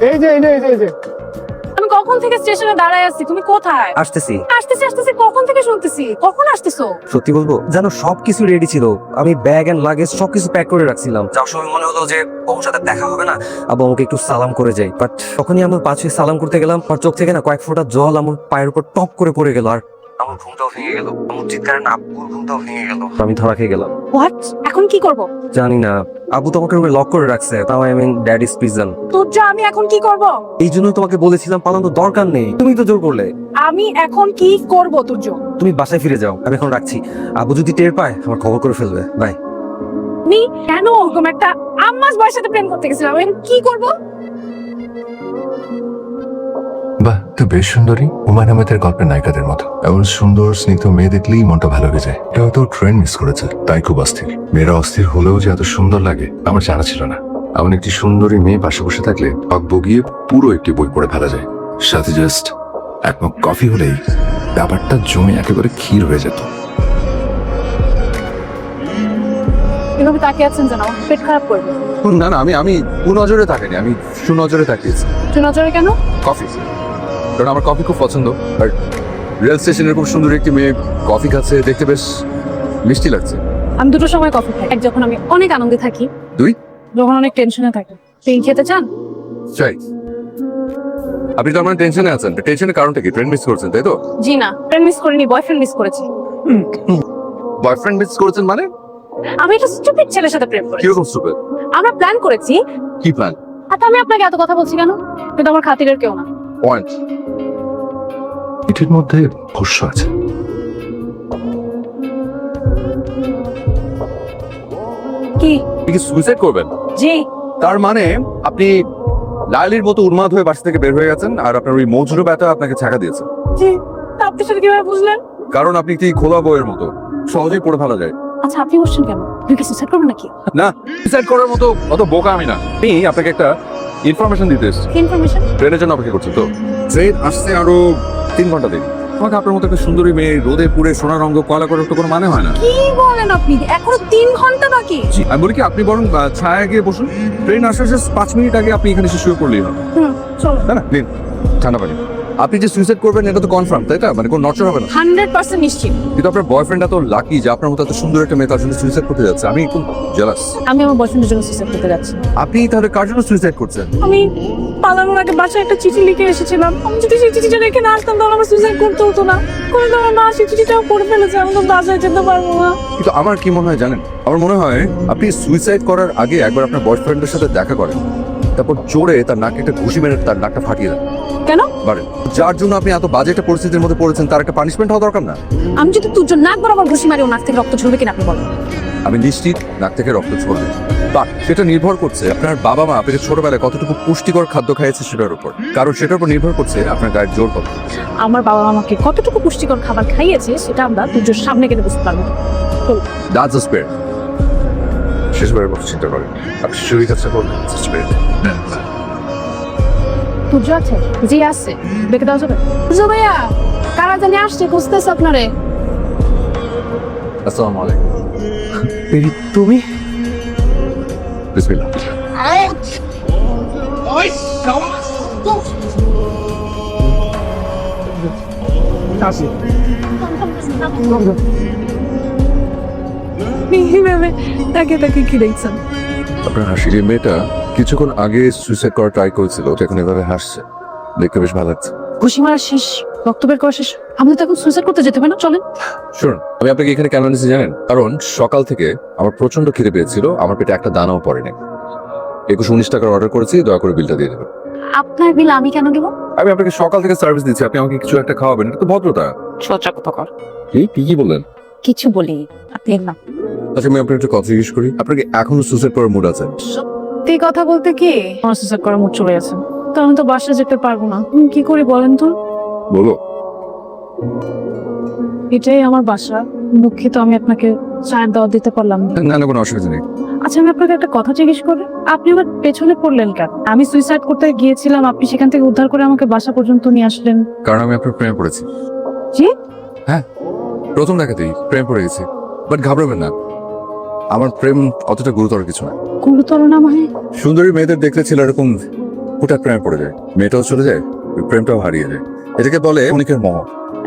এই যে আমি কখন থেকে স্টেশনে দাঁড়ায় আছি, তুমি কোথায়? আসতেছি। আসতেছি কখন থেকে শুনতেছি, কখন আসতেছো? সত্যি বলবো জানো, সবকিছু রেডি ছিল। আমি ব্যাগ এন্ড লাগেজ সবকিছু প্যাক করে রাখছিলাম। যাওয়ার সময় মনে হলো যে ওর সাথে দেখা হবে না, আবার ওকে একটু সালাম করে যাই। বাট তখনই আমার পাশে সালাম করতে গেলাম, আর চোখ থেকে না কয়েক ফোঁটা জল আমার পায়ের উপর টপ করে পড়ে গেল। আর আমার ঘুমটাও ভেঙে গেল, আমার চিৎকারে না আব্বুর ঘুমটাও ভেঙে গেল। আমি ধরা খেয়ে গেলাম। হোয়াট? এখন কি করব? জানি না, আব্বু তোমাকে রুমে লক করে রাখছে। তাও I mean dad is prison. Turjo, আমি এখন কি করব? এই জন্য তোমাকে বলেছিলাম পালানোর দরকার নেই, তুমি তো জোর করলে। আমি এখন কি করব তুর্য? তুমি বাসায় ফিরে যাও, আমি এখন রাখছি। আব্বু যদি টের পায় আমার খবর করে ফেলবে। বাই। নি কেন ওরকম একটা আম্মাস বয়ের সাথে প্রেম করতে গেছিলাম, আমি কি করব? বাহ, তো বেশ সুন্দরী, হুমায়ুন আহমেদের গল্পের নায়িকাদের মতো। এমন সুন্দর স্নিগ্ধ মেয়ে দেখলেই মনটা ভালো হয়ে যায়। এটা হয়তো ট্রেন মিস করেছে, তাই খুব অস্থির। মেয়েরা অস্থির হলেও যে এত সুন্দর লাগে আমার জানা ছিল না। এমন একটি সুন্দরী মেয়ে পাশে বসে থাকলে পক বগিয়ে পুরো একটি বই পড়ে ফেলা যায়। সাথে জাস্ট এক মগ কফি হলেই ব্যাপারটা জমে একেবারে ক্ষীর হয়ে যেত। এভাবে তাকিয়ে আছেন যেন আমার পেট খারাপ করবে। না না, আমি কুনজরে তাকাইনি, আমি সুনজরে তাকিয়েছি। তুই নজরে কেন? কফি, কারণ আমার কফি খুব পছন্দ। আর রেল স্টেশনের খুব সুন্দর একটি মেয়ে কফি খাচ্ছে, দেখতে বেশ মিষ্টি লাগছে। আমি দুটো সময় কফি খাই, এক যখন আমি অনেক আনন্দে থাকি, দুই যখন অনেক টেনশনে থাকি। পেন খেতে চান? চাই। আপনি তো আমার টেনশনে আছেন, টেনশনের কারণটা কি? ট্রেন মিস করছেন তাই তো? জি না, ফ্রেন্ড মিস করিনি, বয়ফ্রেন্ড মিস করেছি। বয়ফ্রেন্ড মিস করেছেন মানে? আমি একটা স্টুপিড ছেলের সাথে প্রেম করেছি। কিরকম স্টুপিড? আমরা প্ল্যান করেছি। কি প্ল্যান? আচ্ছা, আমি আপনাকে এত কথা বলছি কেন? কিন্তু আমার খাতিরের কেউ না। পয়েন্ট। এটির মধ্যে ভস্য আছে। কি? আপনি কি সুইসাইড করবেন? জি। তার মানে আপনি লাইলির মতো উন্মাদ হয়ে বাসা থেকে বের হয়ে গেছেন, আর আপনার ওই মজুর ব্যথা আপনাকে ছাকা দিয়েছে। জি। আপনি সেটা কিভাবে বুঝলেন? কারণ আপনি একটি খোলা বইয়ের মতো সহজেই পড়ে ফেলা যায়। আচ্ছা, আপনি বলছেন কেন? তুই কি সুইসাইড করবেন নাকি? না, সুইসাইড করার মতো অত বোকা আমি না। আমি আপনাকে একটা ইনফরমেশন দিতে এসেছি। কি ইনফরমেশন? ট্রেনের জন্য অপেক্ষা করছি তো। ট্রেন আসছে আরো 3 ঘন্টা দেরি। আমাকে আপনার মতো একটা সুন্দরী মেয়ে রোদে পুড়ে সোনা রঙ কয়লা করার তো কোনো মানে হয় না। কি বলেন আপনি? এখনো 3 ঘন্টা বাকি? জি, আমি বলি কি আপনি বরং ছায়া গিয়ে বসুন। ট্রেন আসার জাস্ট 5 মিনিট আগে আপনি এখানে এসে শুয়ে পড়লেই হবে। চলো। না না, নিন ঠান্ডা পানি। আপনি যে সুইসাইড করবেন এটা তো কনফার্ম, তাই না? মানে কোনো নড়চড় হবে না। 100% নিশ্চিত। কিন্তু আপনার বয়ফ্রেন্ড এত লাকি যে আপনার মতো এত সুন্দর একটা মেয়ে তার জন্য সুইসাইড করতে যাচ্ছে। আমি খুব জেলাস। আমি আমার বয়ফ্রেন্ডের জন্য সুইসাইড করতে যাচ্ছি। আপনি তাহলে কার জন্য সুইসাইড করছেন? আমি পালানোর আগে বাসায় একটা চিঠি লিখে এসেছিলাম। আমি যদি সেই চিঠিটা রেখে না আসতাম তাহলে আমার সুইসাইড করতে হতো না। করে তো আমার মা সেই চিঠিটাও পড়ে ফেলেছে, আমি তো বাসায় যেতে পারবো না। কিন্তু আমার কি মনে হয় জানেন? আমার মনে হয় আপনি সুইসাইড করার আগে একবার আপনার বয়ফ্রেন্ডের সাথে দেখা করেন, তারপর জোরে তার নাকে একটা ঘুষি মেরে তার নাকটা ফাটিয়ে দেন। কেন? পারেন। যার জন্য আপনি এত বাজে একটা পরিস্থিতির মধ্যে পড়েছেন তার একটা পানিশমেন্ট হওয়া দরকার না? আমি যদি তুই নাক বরাবর ঘুষি মারি ও নাক থেকে রক্ত ঝরবে কিনা আপনি বলেন? আমি নিশ্চিত নাক থেকে রক্ত ঝরবে, বাট সেটা নির্ভর করছে আপনার বাবা মা আপনাকে ছোটবেলায় কতটুকু পুষ্টিকর খাদ্য খাইয়েছে সেটার উপর। কারণ সেটার উপর নির্ভর করছে আপনার গায়ের জোর কত। আমার বাবা আমাকে কতটুকু পুষ্টিকর খাবার খাইয়েছে সেটা আমরা তুজোর সামনে গেলে বুঝতে পারবো। That's a spirit. শেষবারের মতো চিন্তা করেন, আপনি শিশুর কাছে করবেন spirit. তুজো আছে? জি আছে। দেখে দাও যাবে? তুজো ভাইয়া, কারা জানি আসছে, খুঁজতেছে আপনারে। আসসালামু আলাইকুম। তুমি? বিসমিল্লাহ। তাকে তাকে কি দেখছেন? আপনার হাসির এই মেয়েটা কিছুক্ষণ আগে সুইসাইড করার ট্রাই করেছিল, এখন এভাবে হাসছে, দেখতে বেশ ভালো লাগছে। ঘুষি মারা শেষ, রক্ত বের করা শেষ, আমাদের তো এখন সুইসাইড করতে যেতে হবে না? চলেন। শুনুন, আমি আপনাকে এখানে কেন এনেছি জানেন? কারণ সকাল থেকে আমার প্রচন্ড খিদে পেয়েছিল, আমার পেটে একটা দানাও পড়েনি। 21-19 টাকার অর্ডার করেছি, দয়া করে বিলটা দিয়ে দেবেন। আপনার বিল আমি কেন দেবো? আমি আপনাকে সকাল থেকে সার্ভিস দিচ্ছি, আপনি আমাকে কিছু একটা খাওয়াবেন, এটা তো ভদ্রতা। সচেতন কি বললেন? কিছু বলি আপনি না। আচ্ছা, আমি আপনার একটা কথা জিজ্ঞেস করি, আপনাকে এখনো সুইসাইড করার মুড আছে? সত্যি কথা বলতে কি, আমার সুইসাইড করার মুড চলে গেছে। তো আমি তো বাসায় যেতে পারবো না, কি করি বলেন তো? বলো। এটাই আমার বাসা, দুঃখিত আমি আপনাকে চায়ের দাওয়াত দিতে পারলাম না। না না, কোনো অসুবিধা নেই। আচ্ছা, আমি আপনাকে একটা কথা জিজ্ঞেস করি, আপনি আমার পেছনে পড়লেন কেন? আমি সুইসাইড করতে গিয়েছিলাম, আপনি সেখান থেকে উদ্ধার করে আমাকে বাসা পর্যন্ত নিয়ে আসলেন। কারণ আমি আপনার প্রেমে পড়েছি। জি? হ্যাঁ, প্রথম দেখাতেই প্রেম পড়ে গেছি। বাট ঘাবড়াবেন না, আমার প্রেম অতটা গুরুতর কিছু না। গুরুতর না মানে? সুন্দরী মেয়েদের দেখতে ছিল এরকম হুটার প্রেমে পড়ে যায়, মেয়েটাও চলে যায়, ওই প্রেমটাও হারিয়ে যায়। এটাকে বলে অনেকের মোহ।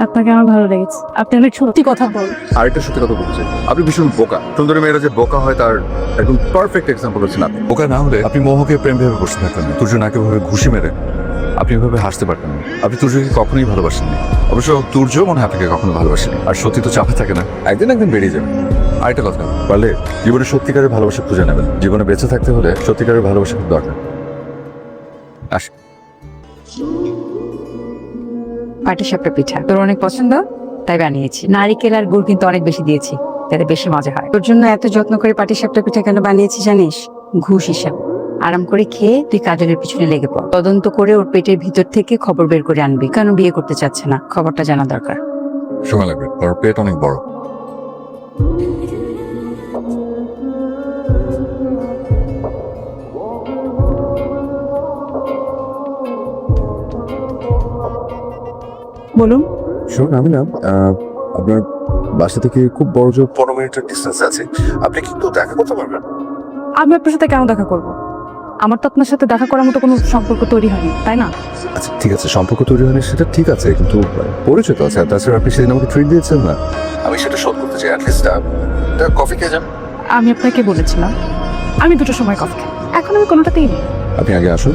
আপনাকে আমার ভালো লেগেছে, আপনি অনেক সত্যি কথা বল। আরেকটা সত্যি কথা বলছে, আপনি ভীষণ বোকা। সুন্দরী মেয়েরা যে বোকা হয় তার একদম পারফেক্ট এক্সাম্পল হচ্ছেন আপনি। বোকা না হলে আপনি মোহকে প্রেম ভেবে বসে থাকতেন না। তুর্য নাকে ভাবে ঘুষি মেরে আপনি এভাবে হাসতে পারতেন না। আপনি তুর্যকে কখনোই ভালোবাসেননি। অবশ্য তুর্য মনে হয় আপনাকে কখনো ভালোবাসেনি। আর সত্যি তো চাপে থাকে না, একদিন একদিন বেরিয়ে যাবে। আরেকটা কথা, পারলে জীবনে সত্যিকারের ভালোবাসা খুঁজে নেবেন। জীবনে বেঁচে থাকতে হলে সত্যিকারের ভালোবাসা খুব দরকার। আসি। পাটিসাপটা পিঠা তোর অনেক পছন্দ, তাই বানিয়েছি। নারিকেল আর গুড় কিন্তু অনেক বেশি দিয়েছি, যাতে বেশি মজা হয়। তোর জন্য এত যত্ন করে পাটিসাপটা পিঠা কেন বানিয়েছি জানিস? ঘুষ হিসাব। আরাম করে খেয়ে তুই কাজলের পিছনে লেগে পড়। তদন্ত করে ওর পেটের ভিতর থেকে খবর বের করে আনবি। কেন বিয়ে করতে চাচ্ছে না, খবরটা জানা দরকার। সময় লাগবে, ওর পেট অনেক বড়। বলুন। শুনুন, আমি না আপনার বাসা থেকে খুব বড় জোর 15 মিনিটের ডিস্টেন্স আছে। আপনি কি একটু দেখা করতে পারবেন? আমি আপনার সাথে কেন দেখা করব? আমার তো আপনার সাথে দেখা করার মতো কোনো সম্পর্ক তৈরি হয়নি, তাই না? আচ্ছা ঠিক আছে, সম্পর্ক তৈরি হয়নি সেটা ঠিক আছে, কিন্তু পরিচয় তো আছে। আর তাছাড়া আপনি সেদিন আমাকে ট্রিট দিয়েছেন না, আমি সেটা শোধ করতে চাই। অ্যাটলিস্ট কফি খেয়ে যান। আমি আপনাকে বলেছিলাম আমি দুটো সময় কফি খাই, এখন আমি কোনোটাতেই নেই। আপনি আগে আসুন,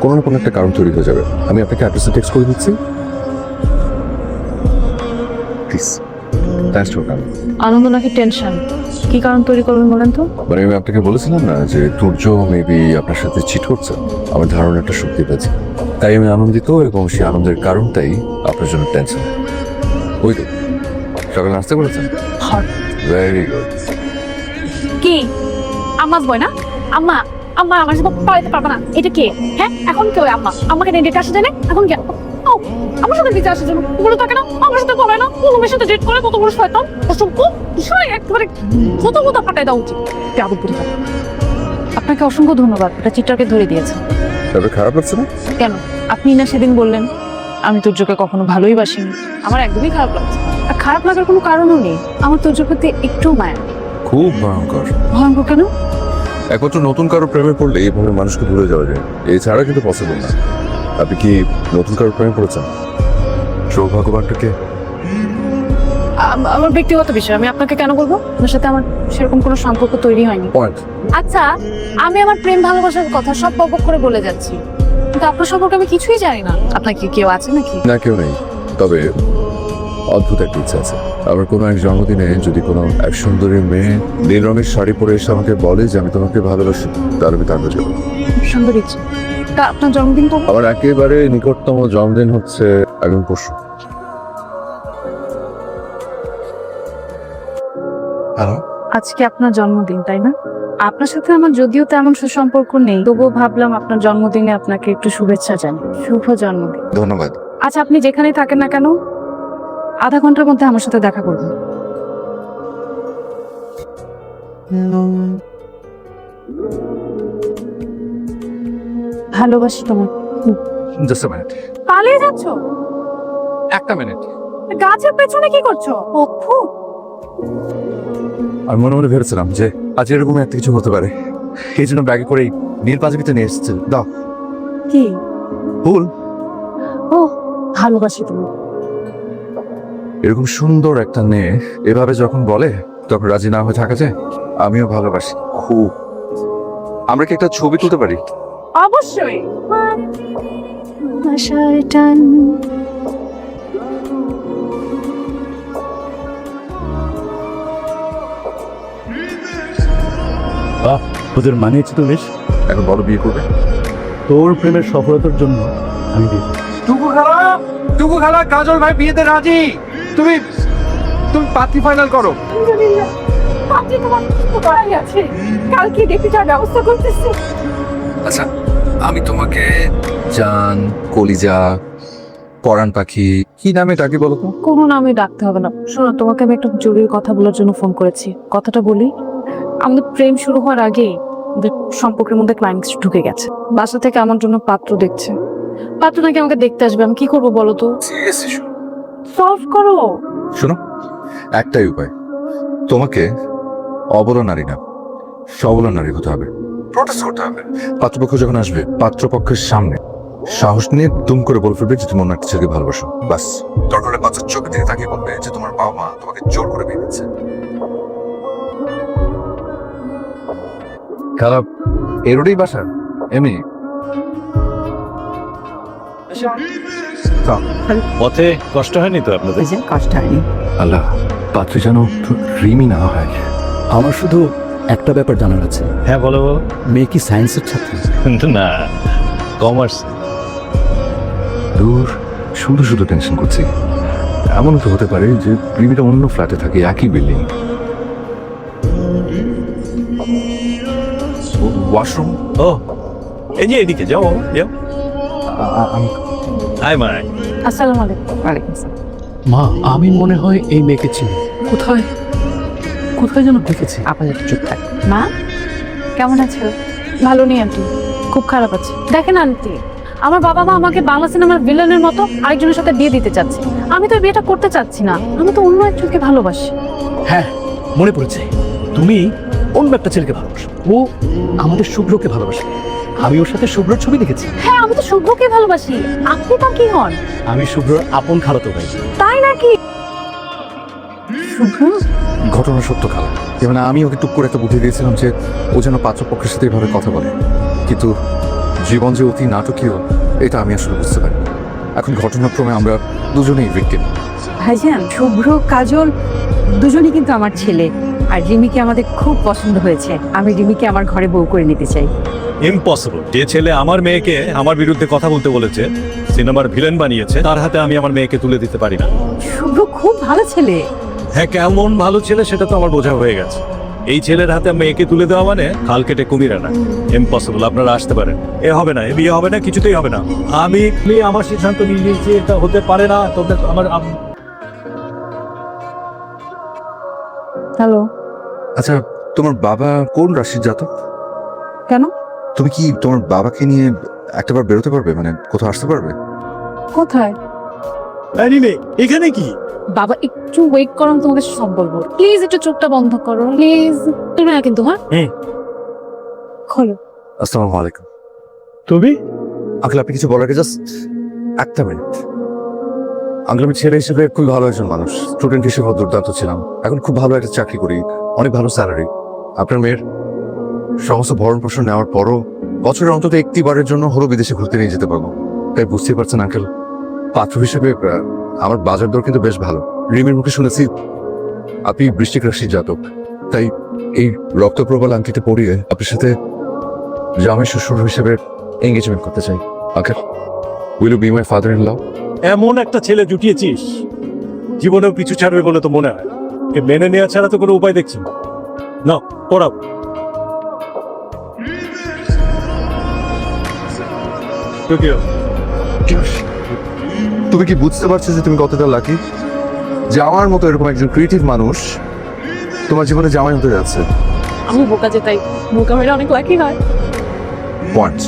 কোনো না কোনো একটা কারণ তৈরি হয়ে যাবে। আমি আপনাকে অ্যাড্রেসে টেক্সট করে দিচ্ছি, প্লিজ। Thanks for coming. আনন্দ নাকি টেনশন, কি কারণ তৈরি করবেন বলেন তো? মানে আমি আপনাকে বলেছিলাম না যে তুর্য মেবি আপনার সাথে চিট করছে। আমার ধারণাটা সত্যি পেয়েছে, তাই আমি আনন্দিত, এবং সেই আনন্দের কারণটাই আপনার জন্য টেনশন। ওই তো সকালে নাস্তা করেছেন? হট। Very good. কি আম্মাজ বয় না? আম্মা আম্মা আমার সাথে পালাতে পারবে না, এটা কে? হ্যাঁ এখন কেউ আম্মা আমাকে নিয়ে ডেটে আসা যায় না, এখন কেন আমার সাথে ডেটে আসা যাবে? বলে থাকে না আমার সাথে করে না, তোমার সাথে ডেট করে কত বড় শয়তান অসভ্য। বিষয় একেবারে কত কত ফাটাই দেওয়া উচিত। আদব করে থাকে। আপনাকে অসংখ্য ধন্যবাদ, এটা চিত্রকে ধরে দিয়েছে। তবে খারাপ লাগছে না? কেন? আপনি না সেদিন বললেন আমি তুর্যকে কখনো ভালোই বাসিনি। আমার একদমই খারাপ লাগছে। আর খারাপ লাগার কোনো কারণও নেই, আমার তুর্যর প্রতি একটু মায়া। খুব ভয়ঙ্কর। ভয়ঙ্কর কেন? একমাত্র নতুন কারো প্রেমে পড়লে এইভাবে মানুষকে ভুলে যাওয়া যায়, এছাড়া কিন্তু পসিবল না। আপনি কি নতুন কারো প্রেমে পড়েছেন? সৌভাগ্যবানটাকে। আমার ব্যক্তিগত বিষয়, আমি আপনাকে কেন বলবো? আপনার সাথে আমার সেরকম কোনো সম্পর্ক তৈরি হয়নি। পয়েন্ট। আচ্ছা আমি আমার প্রেম ভালোবাসার কথা সব বক করে বলে যাচ্ছি, কিন্তু আপনার সম্পর্কে আমি কিছুই জানি না। আপনার কি কেউ আছে নাকি? না, কেউ নেই। তবে অদ্ভুত একটা ইচ্ছা আছে। আমার কোনো এক জন্মদিনে যদি কোনো এক সুন্দরী মেয়ে নীল রঙের শাড়ি পরে এসে আমাকে বলে যে আমি তোমাকে ভালোবাসি, তাহলে আমি তার কাছে যাবো। সুন্দর ইচ্ছে। তা আপনার জন্মদিন কবে? আমার একেবারে নিকটতম জন্মদিন হচ্ছে আগামী পরশু। হ্যালো, আজকে আপনার জন্মদিন তাই না? আপনার সাথে আমার যদিও তেমন সুসম্পর্ক নেই, তবুও ভাবলাম আপনার জন্মদিনে আপনাকে একটু শুভেচ্ছা জানাই। শুভ জন্মদিন। ধন্যবাদ। আচ্ছা আপনি যেখানেই থাকেন না কেন আধা ঘন্টার মধ্যে আমার সাথে দেখা করবেন। ভালোবাসি তোমার। Just a minute. পালিয়ে যাচ্ছ? একটা মিনিট। গাছের পেছনে কি করছো? অপু আমি মনে মনে ভেবেছিলাম যে আজ এরকম একটা কিছু হতে পারে, এই জন্য ব্যাগে করে নীল পাঞ্জাবিতে নিয়ে এসেছে। দাও। কি? ফুল। ও ভালোবাসি তোমার। এরকম সুন্দর একটা মেয়ে এভাবে যখন বলে তখন রাজি না হয়ে থাকা যায়। আমিও ভালোবাসি খুব। আমরা কি একটা ছবি তুলতে পারি? অবশ্যই। আশার টান। ওদের মানিয়েছে তো বেশ। এখন বড় বিয়ে করবে? তোর প্রেমের সফলতার জন্য আমি বিয়ে করব। টুকু খালা কাজল ভাই বিয়েতে রাজি। তুমি তুমি পাত্রী ফাইনাল করো। আলহামদুলিল্লাহ। পাত্রী তোমার তো করাই আছে, কালকে দেখতে যাওয়ার ব্যবস্থা করতেছি। আচ্ছা আমি তোমাকে জান, কলিজা, পরাণ পাখি কি নামে ডাকি বলো তো? কোনো নামে ডাকতে হবে না। শোনো তোমাকে আমি একটা জরুরি কথা বলার জন্য ফোন করেছি। কথাটা বলি। আমাদের প্রেম শুরু হওয়ার আগেই আমাদের সম্পর্কের মধ্যে ক্লাইম্যাক্স ঢুকে গেছে। বাসা থেকে আমার জন্য পাত্র দেখছে। পাত্র নাকি আমাকে দেখতে আসবে। আমি কি করবো বলো তো? Serious issue. সলভ করো। শোনো, একটাই উপায়, তোমাকে অবলা নারী না সবলা নারী হতে হবে। প্রটেস্ট করতে হবে। পাত্রপক্ষ যখন আসবে পাত্রপক্ষের সামনে সাহস নিয়ে দুম করে বলে ফেলবে যে তুমি অন্য একটা ছেলেকে ভালোবাসো, বাস। দরকার হলে বাচ্চার চোখ দিয়ে তাকিয়ে বলবে যে তোমার বাবা মা তোমাকে জোর করে বিয়ে দিচ্ছে। খারাপ এরোডেই বাসা এমনি। পথে কষ্ট হয়নি তো আপনাদের? ওই যে কষ্ট হয়নি। আল্লাহ, পাত্রী যেন রিমি না হয়। আমার শুধু একটা ব্যাপার জানার আছে। হ্যাঁ বলো। মেয়ে কি সায়েন্সের ছাত্রী? না, কমার্স। দূর, শুধু শুধু টেনশন করছি। এমন তো হতে পারে যে রিমিটা অন্য ফ্ল্যাটে থাকে, একই বিল্ডিং। ওয়াশরুম? ও এই যে এদিকে যাও যাও। Hi my. আসসালামু আলাইকুম। ওয়ালাইকুম আসসালাম। মা, আমি মনে হয় এই মেয়েকে চিনি। কোথায় কোথায় যেন দেখেছি। আপাতত চুপ থাক। মা কেমন আছো? ভালো নেই আন্টি, খুব খারাপ আছে। দেখেন আন্টি, আমার বাবা মা আমাকে বাংলা সিনেমার ভিলেনের মতো আরেকজনের সাথে বিয়ে দিতে চাচ্ছে। আমি তো এই বিয়েটা করতে চাচ্ছি না, আমি তো অন্য একজনকে ভালোবাসি। হ্যাঁ, মনে পড়েছে, তুমি অন্য একটা ছেলেকে ভালোবাসো। ও আমাদের শুভ্রকে ভালোবাসে। আমি ওর সাথে শুভ্রর ছবি দেখেছি। হ্যাঁ, আমি তো শুভ্রকে ভালোবাসি। আপনি তা কি হন? আমি শুভ্রর আপন খালাতো ভাই। তাই নাকি? শুভ্র? ঘটনা সত্য খালা। যেমন আমি ওকে টুক করে একটা বুদ্ধি দিয়েছিলাম যে ও যেন পাত্রপক্ষের সাথে এইভাবে কথা বলে, কিন্তু জীবন যে অতি নাটকীয় এটা আমি আসলে বুঝতে পারি। এখন ঘটনাক্রমে আমরা দুজনেই ভিকটিম। ভাইজান, শুভ্র কাজল দুজনই কিন্তু আমার ছেলে, আর রিমিকে আমাদের খুব পছন্দ হয়েছে। আমি রিমিকে আমার ঘরে বউ করে নিতে চাই। ইম্পসিবল। যে ছেলে আমার মেয়েকে আমার বিরুদ্ধে কথা বলতে বলেছে, সিনেমার ভিলেন বানিয়েছে, তার হাতে আমি আমার মেয়েকে তুলে দিতে পারি না। শুভ্র খুব ভালো ছেলে। হ্যাঁ, কেমন ভালো ছেলে সেটা তো আমার বোঝা হয়ে গেছে। এই ছেলের হাতে মেয়েকে তুলে দেওয়া মানে খাল কেটে কুমির আনা। ইম্পসিবল। আপনারা আসতে পারেন। এ হবে না, এ বিয়ে হবে না, কিছুতেই হবে না। আমি আমার সিদ্ধান্ত নিয়ে নিয়েছি, এটা হতে পারে না। তোমরা আমার হ্যালো। আচ্ছা, তোমার বাবা কোন রাশির জাতক? কেন? তুমি কি তোমার বাবাকে নিয়ে একটাবার বেরোতে পারবে, মানে কোথাও আসতে পারবে? কোথায়? এখানে কি? বাবা একটু ওয়েট করো, আমি তোমাকে সব বলবো। প্লিজ একটু চোখটা বন্ধ করো প্লিজ। তুমি না কিন্তু, হ্যাঁ খোলো। আসসালামু আলাইকুম। তুমি আঙ্কেল, আপনি কিছু বলার আগে জাস্ট একটা মিনিট। আঙ্কেল, আমি ছেলে হিসেবে খুব ভালো একজন মানুষ, স্টুডেন্ট হিসেবে দুর্দান্ত ছিলাম, এখন খুব ভালো একটা চাকরি করি, অনেক ভালো স্যালারি। আপনার মেয়ের সমস্ত ভরণ পোষণ নেওয়ার পরও বছরের অন্তত একটি বারের জন্য হলো বিদেশে ঘুরতে নিয়ে যেতে পারবো। তাই বুঝতেই পারছেন আঙ্কেল, পাত্র হিসেবে আমার বাজার দর কিন্তু বেশ ভালো। রিমির মুখে শুনেছি আপনি বৃশ্চিক রাশির জাতক, তাই এই রক্তপ্রবাল আংটিতে পরিয়ে আপনার সাথে জামাই শ্বশুর হিসেবে এঙ্গেজমেন্ট করতে চাই। Uncle, will you be my father in law? এমন একটা ছেলে জুটিয়েছিস, জীবনেও পিছু ছাড়বে বলে তো মনে হয়। এ মেনে নেওয়া ছাড়া তো কোনো উপায় দেখছি না। না, পড়াও। তুমি কি বুঝতে পারছো যে তুমি কতটা লাকি যে আমার মতো এরকম একজন ক্রিয়েটিভ মানুষ তোমার জীবনে জামাই হতে যাচ্ছে? আমি বোকা যে, তাই বোকা মেয়েরা অনেক লাকি হয়। পয়েন্ট।